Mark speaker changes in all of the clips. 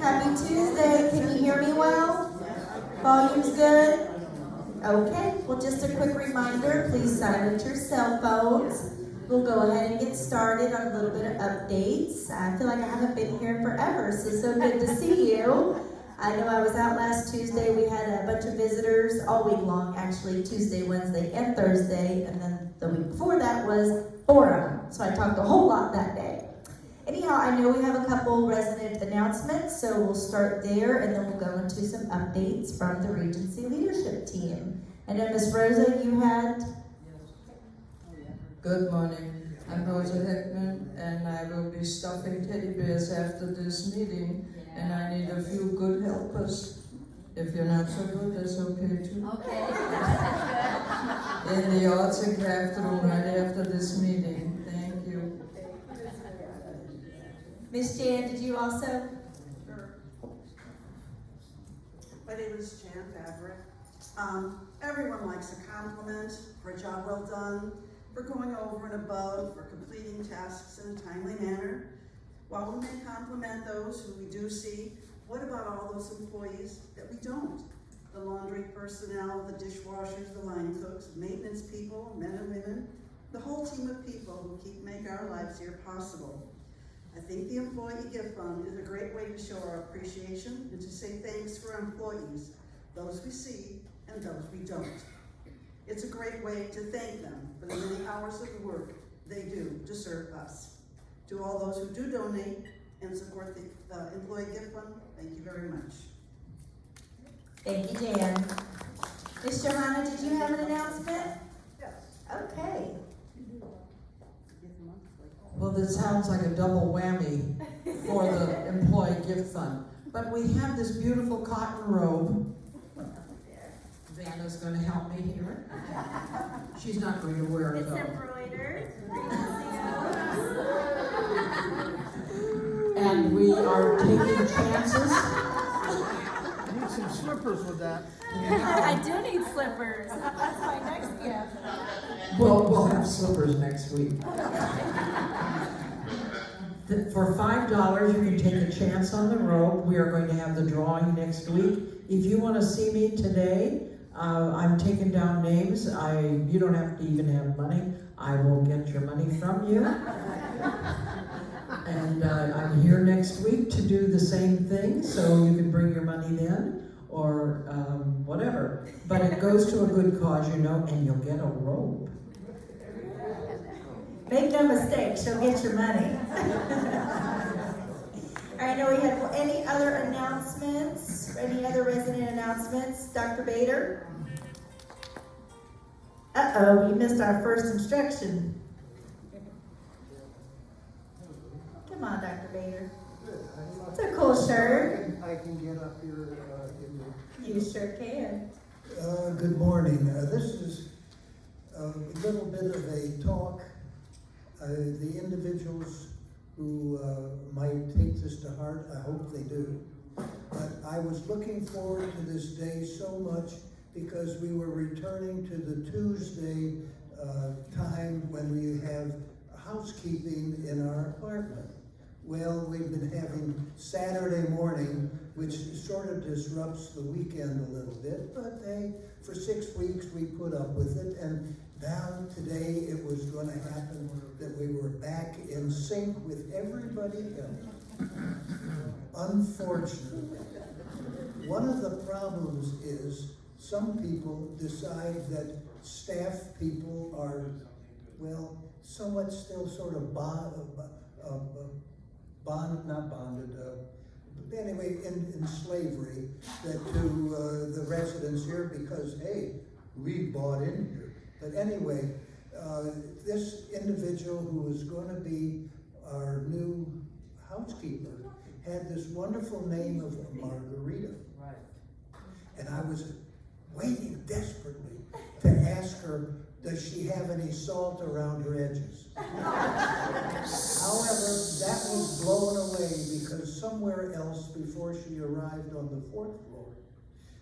Speaker 1: Happy Tuesday. Can you hear me well? Volume's good? Okay, well just a quick reminder, please silence your cell phones. We'll go ahead and get started on a little bit of updates. I feel like I haven't been here forever, so good to see you. I know I was out last Tuesday. We had a bunch of visitors all week long, actually, Tuesday, Wednesday, and Thursday. And then the week before that was Forum. So I talked a whole lot that day. Anyhow, I know we have a couple resident announcements, so we'll start there and then we'll go into some updates from the Regency leadership team. And then Ms. Rosa, you had?
Speaker 2: Good morning. I'm Rosa Heckman, and I will be stuffing teddy bears after this meeting, and I need a few good helpers. If you're not so good, that's okay too.
Speaker 3: Okay.
Speaker 2: In the arts and craft room right after this meeting. Thank you.
Speaker 1: Ms. Jan, did you also?
Speaker 4: Sure. My name is Jan Favreau. Everyone likes a compliment for a job well done, for going over and above, for completing tasks in a timely manner. While we may compliment those who we do see, what about all those employees that we don't? The laundry personnel, the dishwashers, the line cooks, maintenance people, men and women, the whole team of people who make our lives here possible. I think the Employee Gift Fund is a great way to show our appreciation and to say thanks for our employees, those we see and those we don't. It's a great way to thank them for the many hours of work they do to serve us. To all those who do donate and support the Employee Gift Fund, thank you very much.
Speaker 1: Thank you, Jan. Ms. Johanna, did you have an announcement?
Speaker 4: Yes.
Speaker 1: Okay.
Speaker 5: Well, this sounds like a double whammy for the Employee Gift Fund. But we have this beautiful cotton robe. Vanna's going to help me here. She's not going to wear it
Speaker 3: It's
Speaker 5: though.
Speaker 3: embroidered.
Speaker 5: And we are taking chances.
Speaker 6: I need some slippers with that.
Speaker 3: I do need slippers. That's my next gift.
Speaker 5: We'll have slippers next week. For $5, you can take a chance on the robe. We are going to have the drawing next week. If you want to see me today, I'm taking down names. You don't have to even have money. I will get your money from you. And I'm here next week to do the same thing, so you can bring your money then, or whatever. But it goes to a good cause, you know, and you'll get a robe.
Speaker 1: Make no mistake, she'll get your money. All right, now we have any other announcements? Any other resident announcements? Dr. Bader? Uh-oh, you missed our first instruction. Come on, Dr. Bader. It's a cool shirt.
Speaker 6: I can get up here
Speaker 1: You sure can.
Speaker 7: Good morning. This is a little bit of a talk. The individuals who might take this to heart, I hope they do. But I was looking forward to this day so much because we were returning to the Tuesday time when we have housekeeping in our apartment. Well, we've been having Saturday morning, which sort of disrupts the weekend a little bit, but hey, for 6 weeks we put up with it, and now today it was going to happen that we were back in sync with everybody else. Unfortunately, one of the problems is some people decide that staff people are, well, somewhat still sort of anyway, in slavery to the residents here because, hey, we bought in here. But anyway, this individual who is going to be our new housekeeper had this wonderful name of Margarita. Right. And I was waiting desperately to ask her, does she have any salt around her edges? However, that was blown away because somewhere else before she arrived on the 4th floor,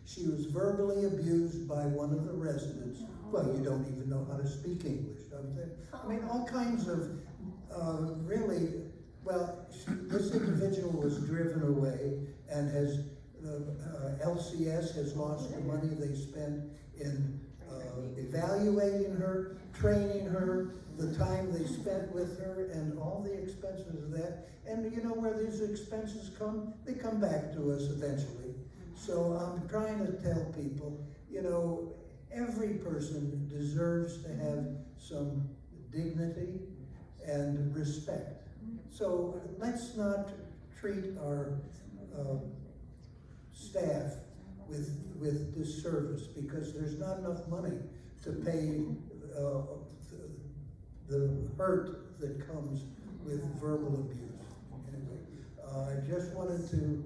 Speaker 7: she was verbally abused by one of the residents. Well, you don't even know how to speak English, don't they? I mean, all kinds of really Well, this individual was driven away and has, LCS has lost the money they spent in evaluating her, training her, the time they spent with her, and all the expenses of that. And you know where these expenses come? They come back to us eventually. So I'm trying to tell people, you know, every person deserves to have some dignity and respect. So let's not treat our staff with disservice, because there's not enough money to pay the hurt that comes with verbal abuse. Anyway, I just wanted to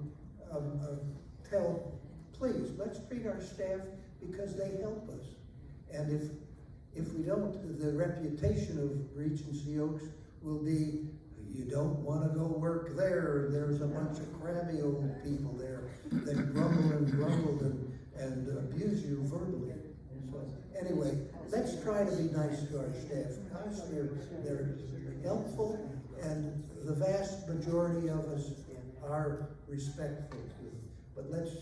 Speaker 7: tell, please, let's treat our staff because they help us. And if we don't, the reputation of Regency Oaks will be, you don't want to go work there. There's a bunch of crabby old people there that grumble and abuse you verbally. So anyway, let's try to be nice to our staff. Gosh, they're helpful, and the vast majority of us are respectful too. But let's,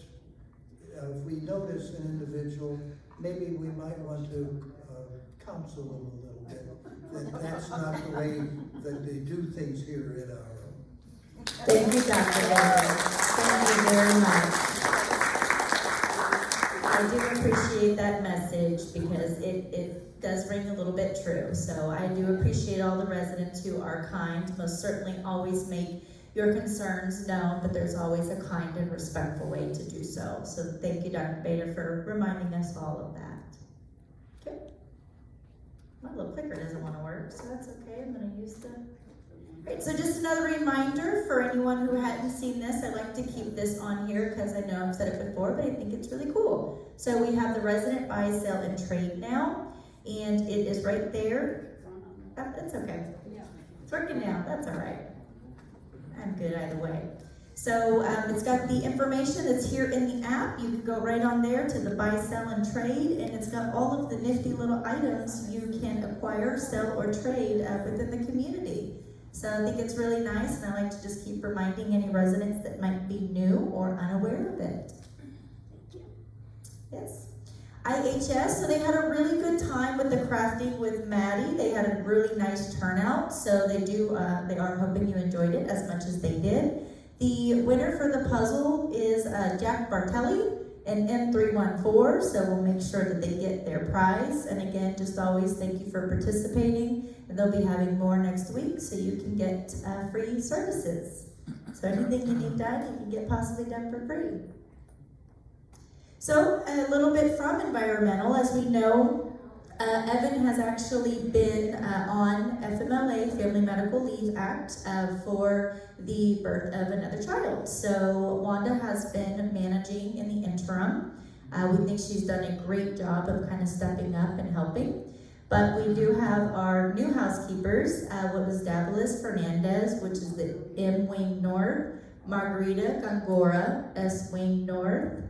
Speaker 7: if we notice an individual, maybe we might want to counsel them a little bit. That's not the way that they do things here at our home.
Speaker 1: Thank you, Dr. Baker. Thank you very much. I do appreciate that message because it does ring a little bit true. So I do appreciate all the residents who are kind. Most certainly always make your concerns known, but there's always a kind and respectful way to do so. So thank you, Dr. Bader, for reminding us all of that. Okay. My little clicker doesn't want to work, so that's okay. I'm going to use the... Great, so just another reminder for anyone who hadn't seen this, I like to keep this on here because I know I've said it before, but I think it's really cool. So we have the resident buy, sell, and trade now, and it is right there. Oh, that's okay. It's working now, that's all right. I'm good either way. So it's got the information that's here in the app. You can go right on there to the buy, sell, and trade, and it's got all of the nifty little items you can acquire, sell, or trade within the community. So I think it's really nice, and I like to just keep reminding any residents that might be new or unaware of it. Yes. IHS, so they had a really good time with the crafting with Maddie. They had a really nice turnout, so they are hoping you enjoyed it as much as they did. The winner for the puzzle is Jack Bartelli and M314, so we'll make sure that they get their prize. And again, just always thank you for participating, and they'll be having more next week, so you can get free services. So anything you need done, you can get possibly done for free. So a little bit from environmental, as we know, Evan has actually been on FMLA, Family Medical Leave Act, for the birth of another child. So Wanda has been managing in the interim. We think she's done a great job of kind of stepping up and helping. But we do have our new housekeepers, what was Davalis Fernandez, which is the M Wing North, Margarita Gongora, S Wing North.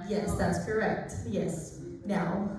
Speaker 1: Yes, that's correct. Yes. Now,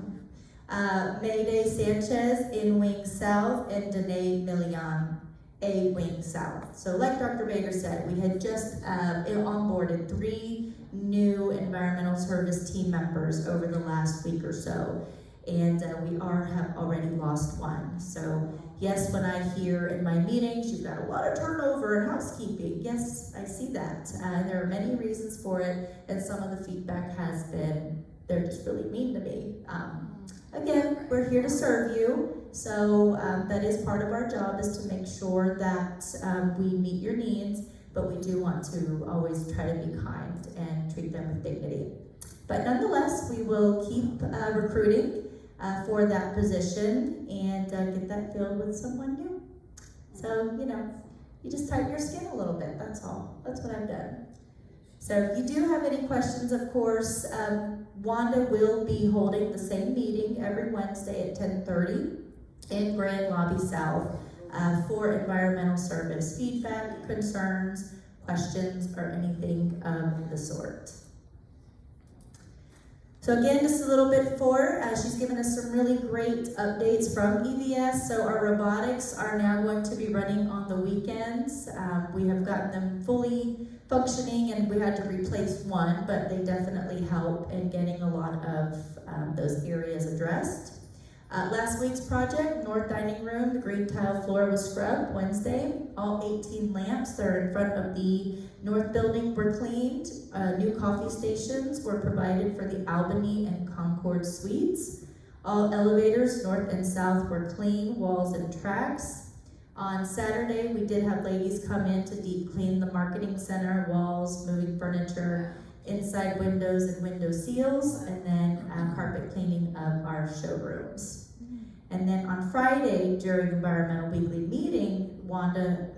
Speaker 1: Mayday Sanchez in Wing South and Danae Millian, A Wing South. So like Dr. Baker said, we had just onboarded 3 new environmental service team members over the last week or so. And we have already lost 1. So yes, when I hear in my meetings, you've got a lot of turnover in housekeeping. Yes, I see that. There are many reasons for it, and some of the feedback has been, they're just really mean to me. Again, we're here to serve you, so that is part of our job, is to make sure that we meet your needs, but we do want to always try to be kind and treat them with dignity. But nonetheless, we will keep recruiting for that position and get that filled with someone new. So, you know, you just tighten your skin a little bit, that's all. That's what I've done. So if you do have any questions, of course, Wanda will be holding the same meeting every Wednesday at 10:30 in Grand Lobby South for environmental service feedback, concerns, questions, or anything of the sort. So again, just a little bit for, she's given us some really great updates from EVS. So our robotics are now going to be running on the weekends. We have gotten them fully functioning, and we had to replace one, but they definitely help in getting a lot of those areas addressed. Last week's project, North Dining Room, the green tile floor was scrubbed Wednesday. All 18 lamps that are in front of the North building were cleaned. New coffee stations were provided for the Albany and Concord suites. All elevators, north and south, were clean, walls and tracks. On Saturday, we did have ladies come in to deep clean the marketing center, walls, moving furniture, inside windows and window seals, and then carpet cleaning of our showrooms. And then on Friday, during Environmental Weekly meeting, Wanda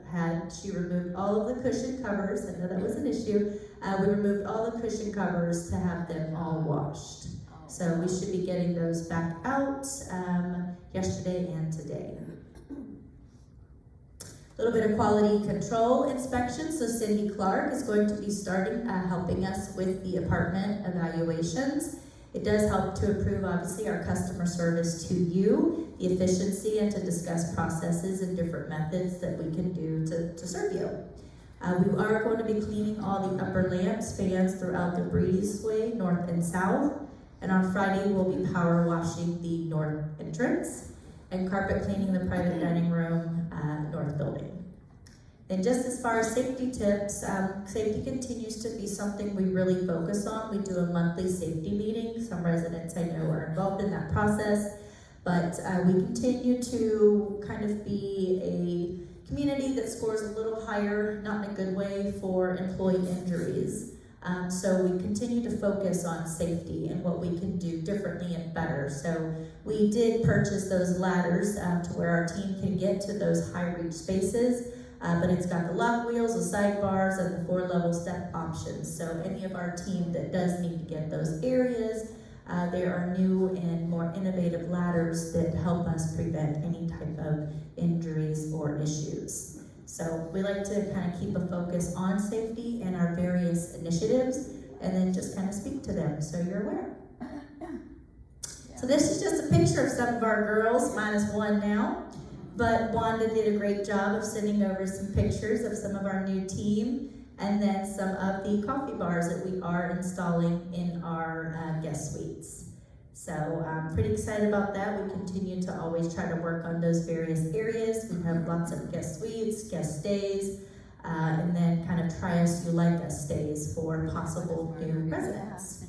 Speaker 1: she removed all of the cushion covers. I know that was an issue. We removed all the cushion covers to have them all washed. So we should be getting those back out yesterday and today. A little bit of quality control inspection. So Cindy Clark is going to be starting helping us with the apartment evaluations. It does help to improve, obviously, our customer service to you, the efficiency, and to discuss processes and different methods that we can do to serve you. We are going to be cleaning all the upper lamps, fans throughout the breezeway, north and south. And on Friday, we'll be power washing the north entrance and carpet cleaning the private dining room, north building. And just as far as safety tips, safety continues to be something we really focus on. We do a monthly safety meeting. Some residents I know are involved in that process, but we continue to kind of be a community that scores a little higher, not in a good way, for employee injuries. So we continue to focus on safety and what we can do differently and better. So we did purchase those ladders to where our team can get to those high reach spaces. But it's got the lock wheels, the sidebars, and the 4-level step options. So any of our team that does need to get those areas, there are new and more innovative ladders that help us prevent any type of injuries or issues. So we like to kind of keep a focus on safety and our various initiatives, and then just kind of speak to them so you're aware. So this is just a picture of some of our girls, minus one now. But Wanda did a great job of sending over some pictures of some of our new team, and then some of the coffee bars that we are installing in our guest suites. So I'm pretty excited about that. We continue to always try to work on those various areas. We have lots of guest suites, guest stays, and then kind of try us, you like us stays for possible new residents.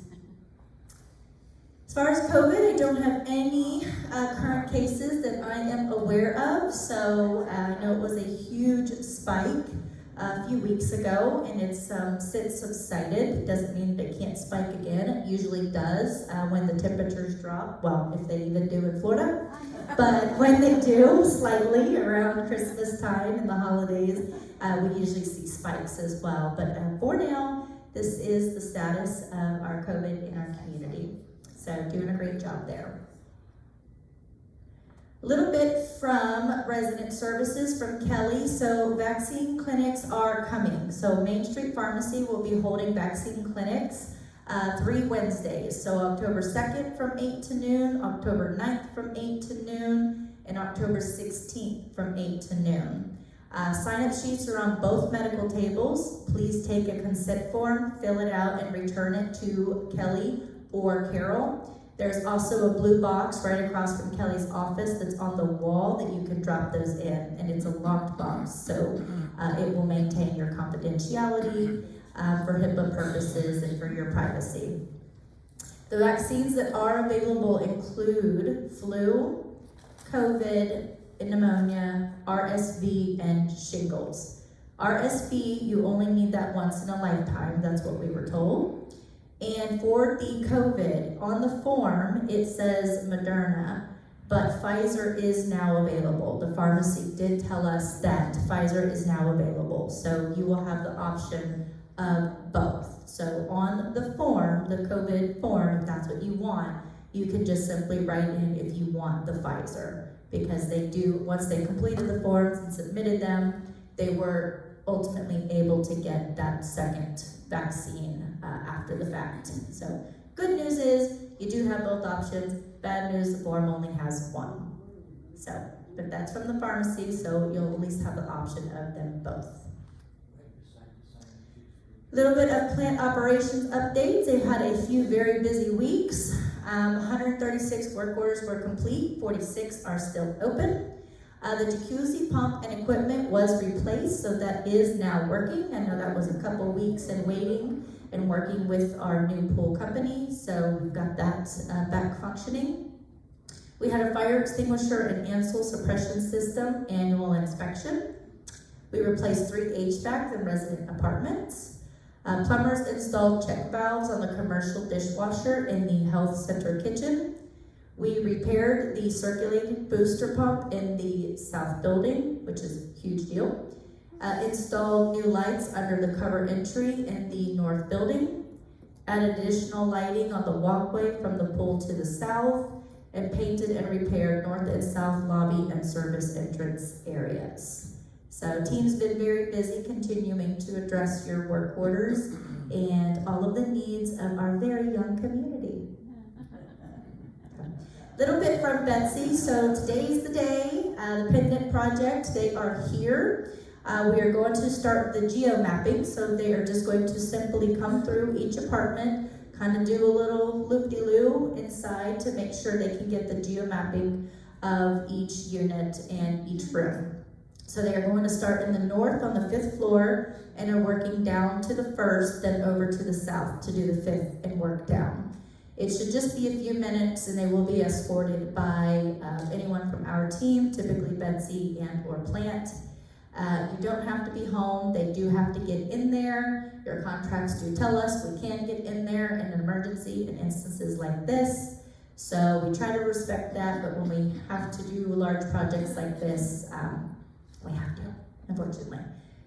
Speaker 1: As far as COVID, I don't have any current cases that I am aware of. So I know it was a huge spike a few weeks ago, and it's since subsided. It doesn't mean that it can't spike again. It usually does when the temperatures drop. Well, if they even do in Florida. But when they do, slightly around Christmas time and the holidays, we usually see spikes as well. But for now, this is the status of our COVID in our community. So doing a great job there. A little bit from resident services from Kelly. So vaccine clinics are coming. So Main Street Pharmacy will be holding vaccine clinics 3 Wednesdays. So October 2nd from 8 to noon, October 9th from 8 to noon, and October 16th from 8 to noon. Sign-up sheets are on both medical tables. Please take a consent form, fill it out, and return it to Kelly or Carol. There's also a blue box right across from Kelly's office that's on the wall that you can drop those in, and it's a locked box, so it will maintain your confidentiality for HIPAA purposes and for your privacy. The vaccines that are available include flu, COVID, pneumonia, RSV, and shingles. RSV, you only need that once in a lifetime, that's what we were told. And for the COVID, on the form, it says Moderna, but Pfizer is now available. The pharmacy did tell us that Pfizer is now available, so you will have the option of both. So on the form, the COVID form, if that's what you want, you can just simply write in if you want the Pfizer, because they do, once they completed the forms and submitted them, they were ultimately able to get that second vaccine after the fact. So Good news is you do have both options. Bad news, the form only has one. So, but that's from the pharmacy, so you'll at least have the option of them both. Little bit of plant operations updates. They've had a few very busy weeks. 136 work orders were complete, 46 are still open. The jacuzzi pump and equipment was replaced, so that is now working. I know that was a couple weeks in waiting and working with our new pool company, so we've got that back functioning. We had a fire extinguisher and ancil suppression system annual inspection. We replaced 3 HVACs in resident apartments. Plumbers installed check valves on the commercial dishwasher in the health center kitchen. We repaired the circulating booster pump in the south building, which is a huge deal. Installed new lights under the cover entry in the north building. Added additional lighting on the walkway from the pool to the south, and painted and repaired north and south lobby and service entrance areas. So team's been very busy continuing to address your work orders and all of the needs of our very young community. Little bit from Betsy. So today's the day, the pendant project, they are here. We are going to start the geo mapping. So they are just going to simply come through each apartment, kind of do a little loop-de-loo inside to make sure they can get the geo mapping of each unit and each room. So they are going to start in the north on the 5th floor and are working down to the 1st, then over to the south to do the 5th and work down. It should just be a few minutes, and they will be escorted by anyone from our team, typically Betsy and or Plant. You don't have to be home. They do have to get in there. Your contracts do tell us we can get in there in an emergency in instances like this. So we try to respect that, but when we have to do large projects like this, we have to, unfortunately.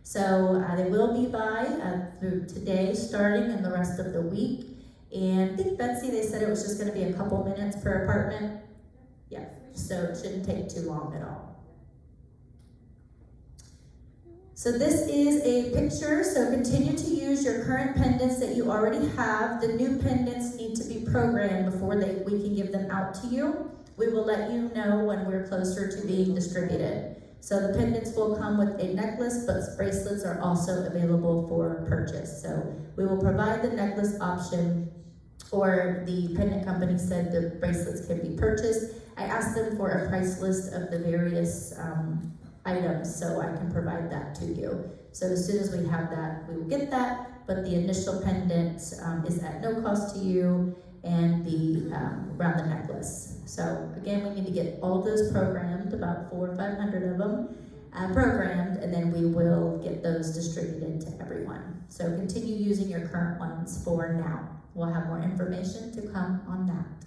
Speaker 1: So they will be by through today, starting and the rest of the week. And I think Betsy, they said it was just going to be a couple minutes per apartment. Yeah, so it shouldn't take too long at all. So this is a picture, so continue to use your current pendants that you already have. The new pendants need to be programmed before we can give them out to you. We will let you know when we're closer to being distributed. So the pendants will come with a necklace, but bracelets are also available for purchase. So we will provide the necklace option, or the pendant company said the bracelets can be purchased. I asked them for a price list of the various items, so I can provide that to you. So as soon as we have that, we will get that, but the initial pendant is at no cost to you, and the around the necklace. So again, we need to get all of those programmed, about 400 or 500 of them programmed, and then we will get those distributed to everyone. So continue using your current ones for now. We'll have more information to come on that.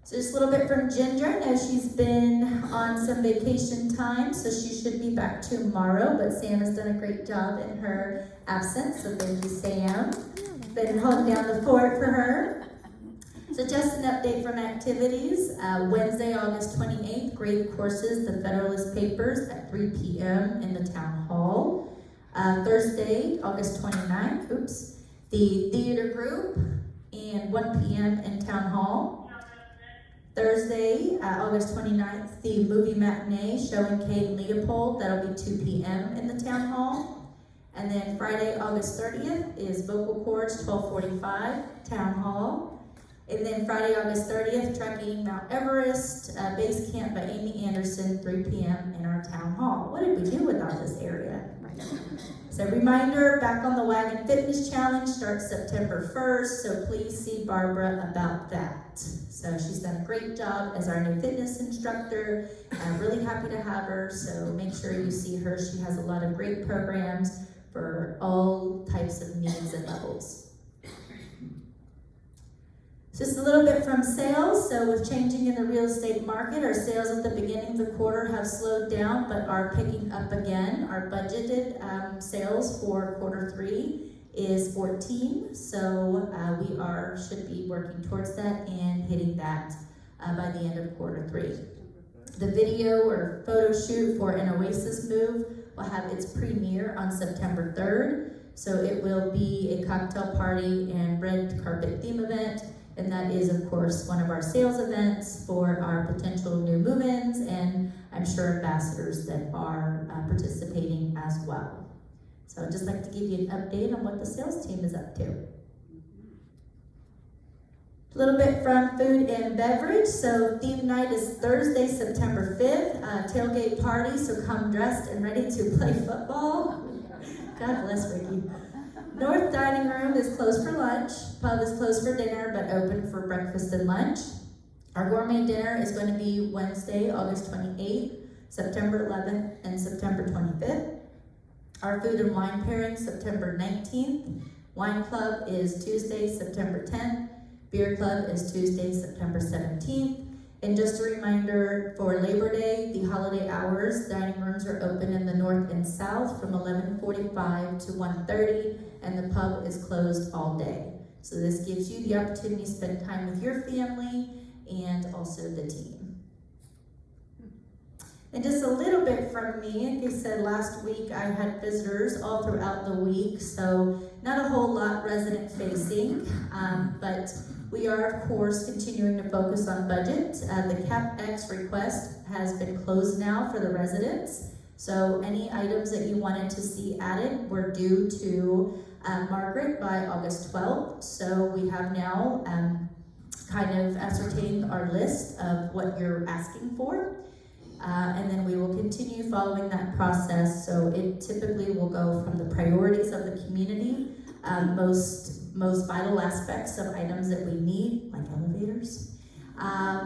Speaker 1: So just a little bit from Ginger. I know she's been on some vacation time, so she should be back tomorrow, but Sam has done a great job in her absence, so thank you, Sam. Been holding down the fort for her. So just an update from activities. Wednesday, August 28th, grade courses, the Federalist Papers at 3 p.m. in the Town Hall. Thursday, August 29th, the theater group, and 1 p.m. in Town Hall. Thursday, August 29th, the movie matinee showing Kate and Leopold. That'll be 2 p.m. in the Town Hall. And then Friday, August 30th is vocal cords, 12:45, Town Hall. And then Friday, August 30th, Trekking Mount Everest, Base Camp by Amy Anderson, 3 p.m. in our Town Hall. What did we do without this area? So reminder, Back on the Wagon Fitness Challenge starts September 1st, so please see Barbara about that. So she's done a great job as our new fitness instructor. I'm really happy to have her, so make sure you see her. She has a lot of great programs for all types of needs and levels. Just a little bit from sales. So with changing in the real estate market, our sales at the beginning of the quarter have slowed down, but are picking up again. Our budgeted sales for quarter 3 is 14. So we should be working towards that and hitting that by the end of quarter 3. The video or photo shoot for an Oasis move will have its premiere on September 3rd.
Speaker 8: So it will be a cocktail party and red carpet theme event, and that is, of course, one of our sales events for our potential new move-ins, and I'm sure ambassadors that are participating as well. So I'd just like to give you an update on what the sales team is up to. A little bit from food and beverage. So theme night is Thursday, September 5th, tailgate party, so come dressed and ready to play football. God bless Ricky. North dining room is closed for lunch. Pub is closed for dinner, but open for breakfast and lunch. Our gourmet dinner is going to be Wednesday, August 28th, September 11th, and September 25th. Our food and wine pairing, September 19th. Wine club is Tuesday, September 10th. Beer club is Tuesday, September 17th. And just a reminder, for Labor Day, the holiday hours, dining rooms are open in the north and south from 11:45 to 1:30, and the pub is closed all day. So this gives you the opportunity to spend time with your family and also the team. And just a little bit from me, like I said, last week I had visitors all throughout the week, so not a whole lot resident facing, but we are, of course, continuing to focus on budget. The CapEx request has been closed now for the residents. So any items that you wanted to see added were due to Margaret by August 12th. So we have now kind of ascertained our list of what you're asking for. And then we will continue following that process. So it typically will go from the priorities of the community, most vital aspects of items that we need, like elevators.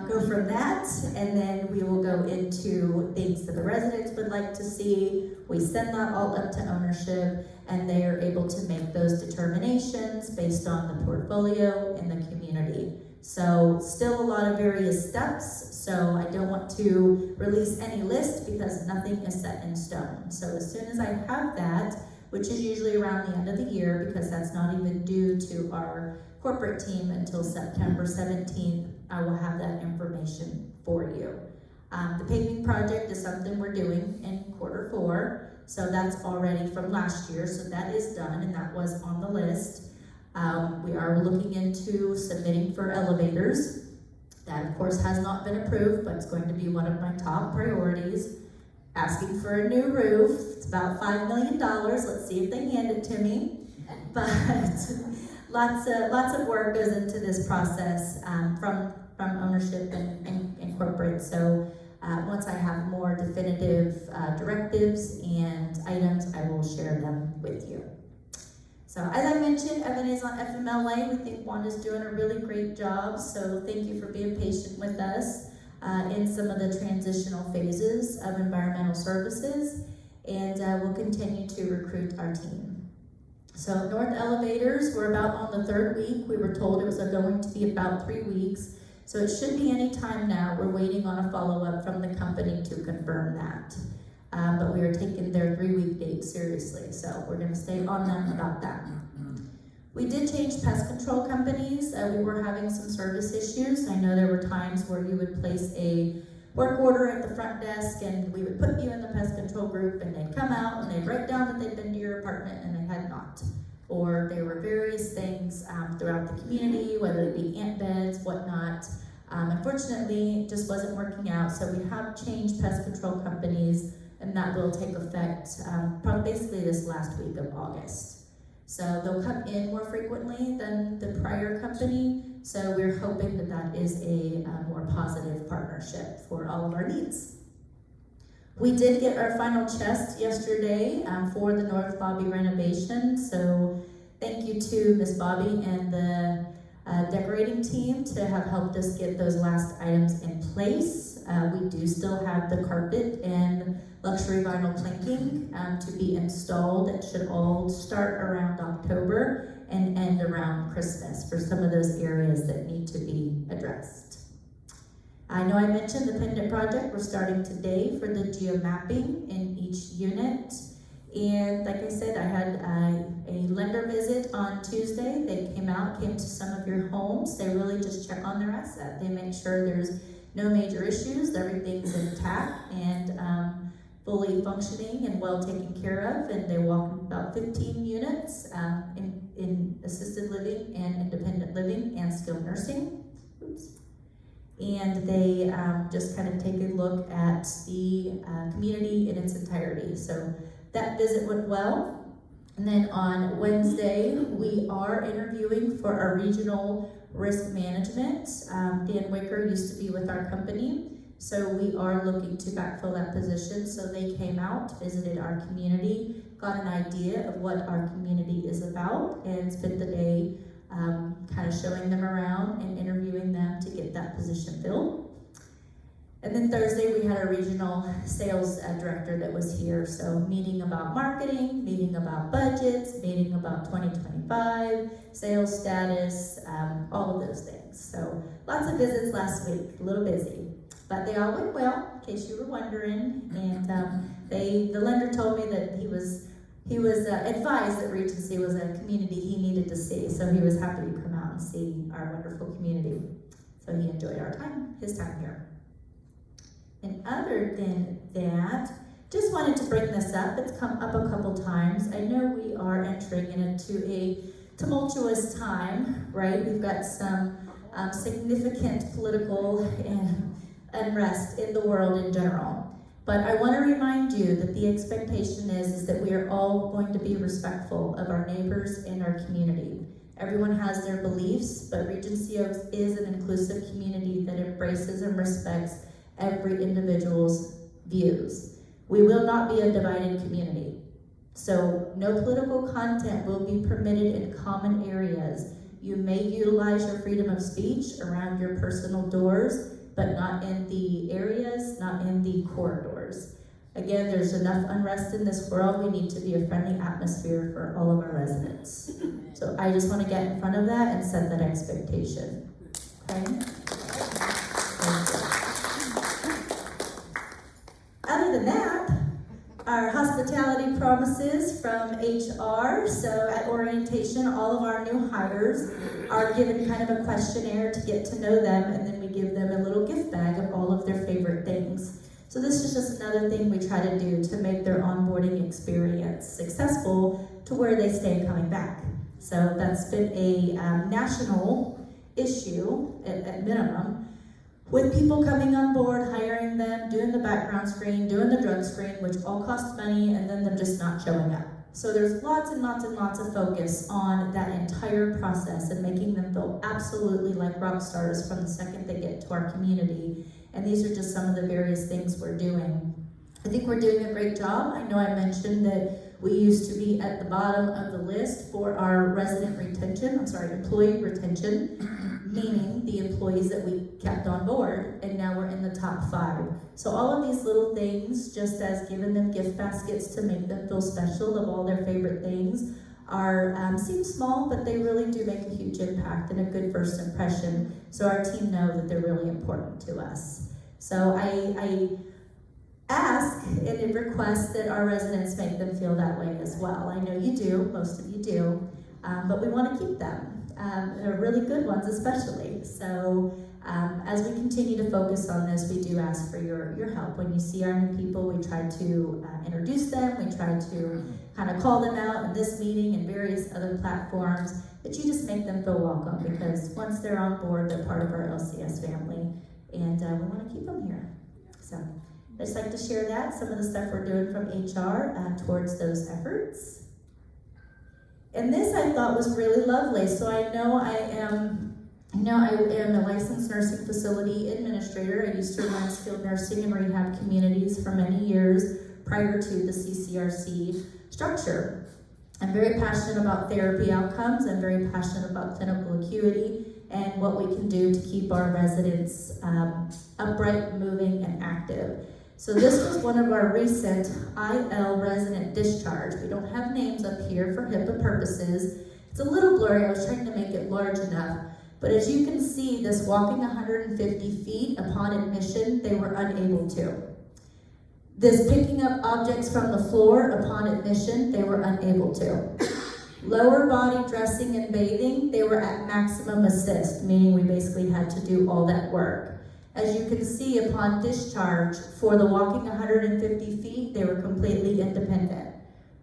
Speaker 8: Go from that, and then we will go into things that the residents would like to see. We send that all up to ownership, and they are able to make those determinations based on the portfolio and the community. So still a lot of various steps, so I don't want to release any list because nothing is set in stone. So as soon as I have that, which is usually around the end of the year, because that's not even due to our corporate team until September 17th, I will have that information for you. The paving project is something we're doing in Q4, so that's already from last year, so that is done and that was on the list. We are looking into submitting for elevators. That, of course, has not been approved, but it's going to be one of my top priorities. Asking for a new roof. It's about $5 million. Let's see if they hand it to me. But lots of work goes into this process from ownership and corporate. So once I have more definitive directives and items, I will share them with you. So as I mentioned, Evan is on FMLA. We think Wanda's doing a really great job. So thank you for being patient with us in some of the transitional phases of environmental services, and we'll continue to recruit our team. So North Elevators, we're about on the 3rd week. We were told it was going to be about 3 weeks, so it should be any time now. We're waiting on a follow-up from the company to confirm that. But we are taking their 3-week date seriously, so we're gonna stay on them about that. We did change pest control companies. We were having some service issues. I know there were times where you would place a work order at the front desk and we would put you in the pest control group and they'd come out and they'd write down that they'd been to your apartment and they had not. Or there were various things throughout the community, whether it be ant beds, whatnot. Unfortunately, it just wasn't working out, so we have changed pest control companies, and that will take effect probably basically this last week of August. So they'll come in more frequently than the prior company, so we're hoping that that is a more positive partnership for all of our needs. We did get our final chest yesterday for the North Lobby renovation, so thank you to Miss Bobby and the decorating team to have helped us get those last items in place. We do still have the carpet and luxury vinyl planking to be installed. It should all start around October and end around Christmas for some of those areas that need to be addressed. I know I mentioned the pendant project. We're starting today for the geomapping in each unit. And like I said, I had a lender visit on Tuesday. They came to some of your homes. They really just check on their asset. They make sure there's no major issues, everything's intact, and fully functioning and well taken care of, and they walk about 15 units in assisted living and independent living and skilled nursing. Oops. And they just kind of take a look at the community in its entirety. So that visit went well. And then on Wednesday, we are interviewing for our regional risk management. Dan Wicker used to be with our company, so we are looking to backfill that position. So they came out, visited our community, got an idea of what our community is about, and spent the day kind of showing them around and interviewing them to get that position filled. And then Thursday, we had a regional sales director that was here. So meeting about marketing, meeting about budgets, meeting about 2025, sales status, all of those things. So lots of visits last week, a little busy. But they all went well, in case you were wondering. And the lender told me that he was advised that Regency was a community he needed to see. So he was happy to come out and see our wonderful community. So he enjoyed his time here. And other than that, just wanted to bring this up. It's come up a couple times. I know we are entering into a tumultuous time, right? We've got some significant political unrest in the world in general. But I want to remind you that the expectation is that we are all going to be respectful of our neighbors and our community. Everyone has their beliefs, but Regency Oaks is an inclusive community that embraces and respects every individual's views. We will not be a divided community. So no political content will be permitted in common areas. You may utilize your freedom of speech around your personal doors, but not in the areas, not in the corridors. Again, there's enough unrest in this world. We need to be a friendly atmosphere for all of our residents. So I just want to get in front of that and set that expectation. Okay? Thank you. Other than that, our hospitality promises from HR. So at orientation, all of our new hires are given kind of a questionnaire to get to know them, and then we give them a little gift bag of all of their favorite things. So this is just another thing we try to do to make their onboarding experience successful to where they stay coming back. So that's been a national issue at minimum, with people coming on board, hiring them, doing the background screen, doing the drug screen, which all costs money, and then them just not showing up. So there's lots and lots and lots of focus on that entire process and making them feel absolutely like rock stars from the second they get to our community. And these are just some of the various things we're doing. I think we're doing a great job. I know I mentioned that we used to be at the bottom of the list for our employee retention, meaning the employees that we kept on board, and now we're in the top 5. So all of these little things, just as giving them gift baskets to make them feel special of all their favorite things, seem small, but they really do make a huge impact and a good first impression, so our team know that they're really important to us. So I ask and request that our residents make them feel that way as well. I know you do, most of you do, but we want to keep them. They're really good ones especially. So as we continue to focus on this, we do ask for your help. When you see our new people, we try to introduce them, we try to kind of call them out in this meeting and various other platforms, but you just make them feel welcome, because once they're on board, they're part of our LCS family, and we want to keep them here. So I'd just like to share that, some of the stuff we're doing from HR towards those efforts. And this I thought was really lovely. So I know I am a licensed nursing facility administrator. I used to run skilled nursing and rehab communities for many years prior to the CCRC structure. I'm very passionate about therapy outcomes. I'm very passionate about clinical acuity and what we can do to keep our residents upright, moving, and active. So this was one of our recent IL resident discharge. We don't have names up here for HIPAA purposes. It's a little blurry. I was trying to make it large enough. But as you can see, this walking 150 feet upon admission, they were unable to. This picking up objects from the floor upon admission, they were unable to. Lower body dressing and bathing, they were at maximum assist, meaning we basically had to do all that work. As you can see, upon discharge, for the walking 150 feet, they were completely independent.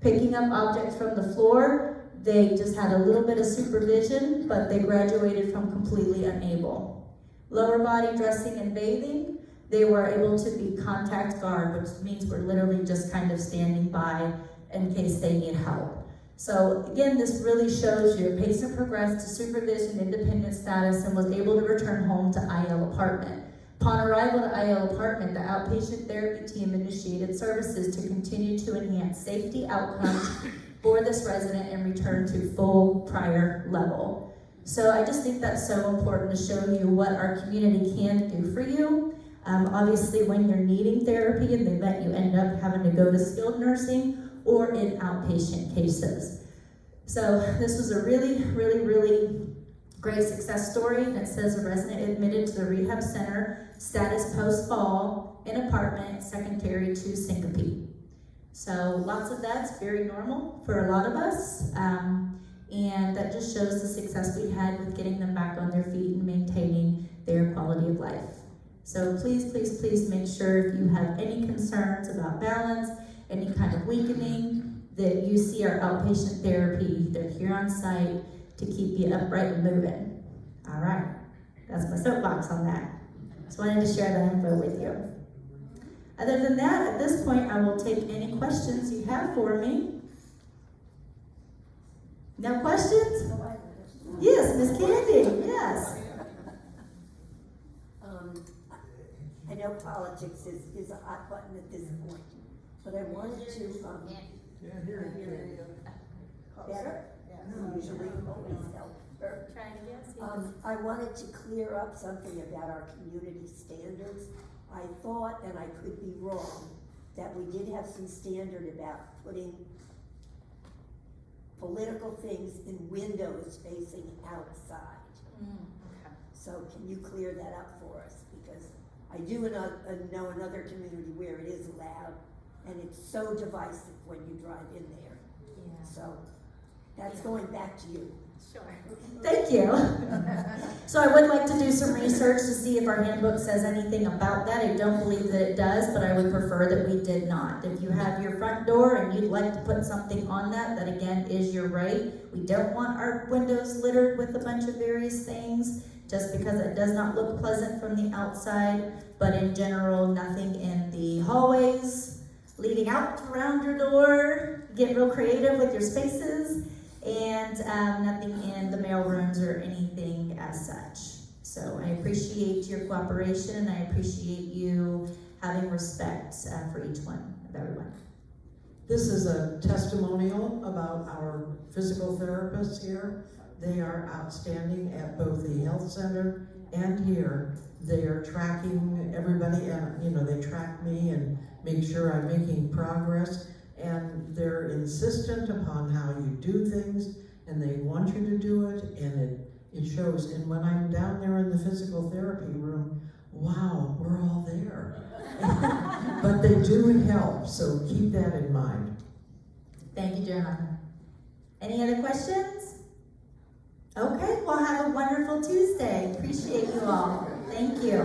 Speaker 8: Picking up objects from the floor, they just had a little bit of supervision, but they graduated from completely unable. Lower body dressing and bathing, they were able to be contact guard, which means we're literally just kind of standing by in case they need help. So again, this really shows you a patient progressed to supervision independent status and was able to return home to IL apartment. Upon arrival to IL apartment, the outpatient therapy team initiated services to continue to enhance safety outcomes for this resident and return to full prior level. So I just think that's so important to show you what our community can do for you. Obviously, when you're needing therapy in the event you end up having to go to skilled nursing or in outpatient cases. So this was a really, really, really great success story. And it says a resident admitted to the rehab center, status post-fall, in apartment, secondary to syncope. So lots of that's very normal for a lot of us. And that just shows the success we had with getting them back on their feet and maintaining their quality of life. So please, please, please make sure if you have any concerns about balance, any kind of weakening, that you see our outpatient therapy. They're here on site to keep you upright and moving. All right, that's my soapbox on that. Just wanted to share that info with you. Other than that, at this point, I will take any questions you have for me. No questions? Yes, Miss Candy, yes.
Speaker 9: I know politics is a hot button at this point, but I wanted to, better? Usually always help. I wanted to clear up something about our community standards. I thought, and I could be wrong, that we did have some standard about putting political things in windows facing outside. So can you clear that up for us? Because I do know another community where it is allowed, and it's so divisive when you drive in there.
Speaker 8: Yeah.
Speaker 9: So that's going back to you.
Speaker 8: Sure. Thank you. So I would like to do some research to see if our handbook says anything about that. I don't believe that it does, but I would prefer that we did not. If you have your front door and you'd like to put something on that, that again is your right. We don't want our windows littered with a bunch of various things, just because it does not look pleasant from the outside, but in general, nothing in the hallways, leading out around your door. Get real creative with your spaces. And nothing in the mail rooms or anything as such. So I appreciate your cooperation, and I appreciate you having respect for each one of everyone.
Speaker 5: This is a testimonial about our physical therapists here. They are outstanding at both the health center and here. They are tracking everybody, and they track me and make sure I'm making progress. And they're insistent upon how you do things, and they want you to do it, and it shows. And when I'm down there in the physical therapy room, wow, we're all there. But they do help, so keep that in mind.
Speaker 8: Thank you, Johanna. Any other questions? Okay, well, have a wonderful Tuesday. Appreciate you all. Thank you.